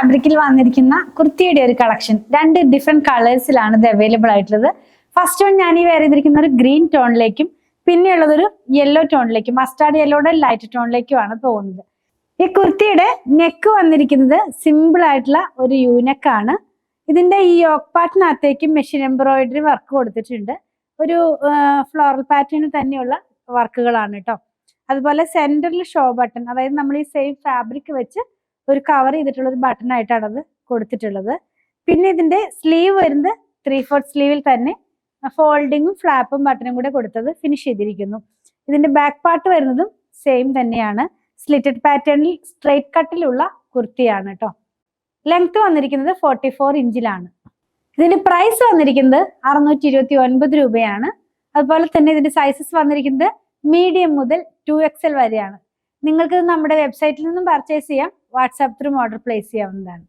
ഫാബ്രിക്കിൽ വന്നിരിക്കുന്ന കുർത്തിയുടെ ഒരു കളക്ഷൻ. 2 ഡിഫറെന്റ് കളേഴ്സിലാണ് ഇത് അവൈലബിൾ ആയിട്ടുള്ളത്. ഫസ്റ്റ് വൺ ഞാൻ ഈ വെയർ ചെയ്തിരിക്കുന്ന ഒരു ഗ്രീൻ ടോണിലേക്കും പിന്നെയുള്ളത് ഒരു യെല്ലോ ടോണിലേക്കും, മസ്റ്റാർഡ് യെല്ലോയുടെ ലൈറ്റ് ടോണിലേക്കുമാണ് പോകുന്നത്. ഈ കുർത്തിയുടെ നെക്ക് വന്നിരിക്കുന്നത് സിമ്പിൾ ആയിട്ടുള്ള ഒരു യൂനെക്കാണ്. ഇതിന്റെ ഈ യോക്ക് പാർട്ടിനകത്തേക്കും മെഷീൻ എംബ്രോയിഡറി വർക്ക് കൊടുത്തിട്ടുണ്ട്. ഒരു ഫ്ലോറൽ പാറ്റേണിൽ തന്നെയുള്ള വർക്കുകളാണ് കേട്ടോ. അതുപോലെ സെന്ററിൽ ഷോ ബട്ടൺ, അതായത് നമ്മൾ ഈ സെയിം ഫാബ്രിക് വെച്ച് ഒരു കവർ ചെയ്തിട്ടുള്ള ഒരു ബട്ടൺ ആയിട്ടാണ് അത് കൊടുത്തിട്ടുള്ളത്. പിന്നെ ഇതിന്റെ സ്ലീവ് വരുന്നത് 3/4 സ്ലീവിൽ തന്നെ ഫോൾഡിങ്ങും ഫ്ലാപ്പും ബട്ടണും കൂടെ കൊടുത്തത് ഫിനിഷ് ചെയ്തിരിക്കുന്നു. ഇതിന്റെ ബാക്ക് പാർട്ട് വരുന്നതും സെയിം തന്നെയാണ്. സ്ലിറ്റഡ് പാറ്റേണിൽ സ്ട്രൈറ്റ് കട്ടിലുള്ള കുർത്തിയാണ് കേട്ടോ. ലെങ്ത് വന്നിരിക്കുന്നത് 44 ഇഞ്ചിലാണ്. ഇതിന്റെ പ്രൈസ് വന്നിരിക്കുന്നത് 629 രൂപയാണ്. അതുപോലെ തന്നെ ഇതിന്റെ സൈസസ് വന്നിരിക്കുന്നത് മീഡിയം മുതൽ 2XL വരെയാണ്. നിങ്ങൾക്ക് നമ്മുടെ വെബ്സൈറ്റിൽ നിന്നും പർച്ചേസ് ചെയ്യാം. വാട്സാപ്പ് ത്രൂ ഓർഡർ പ്ലേസ് ചെയ്യാവുന്നതാണ്.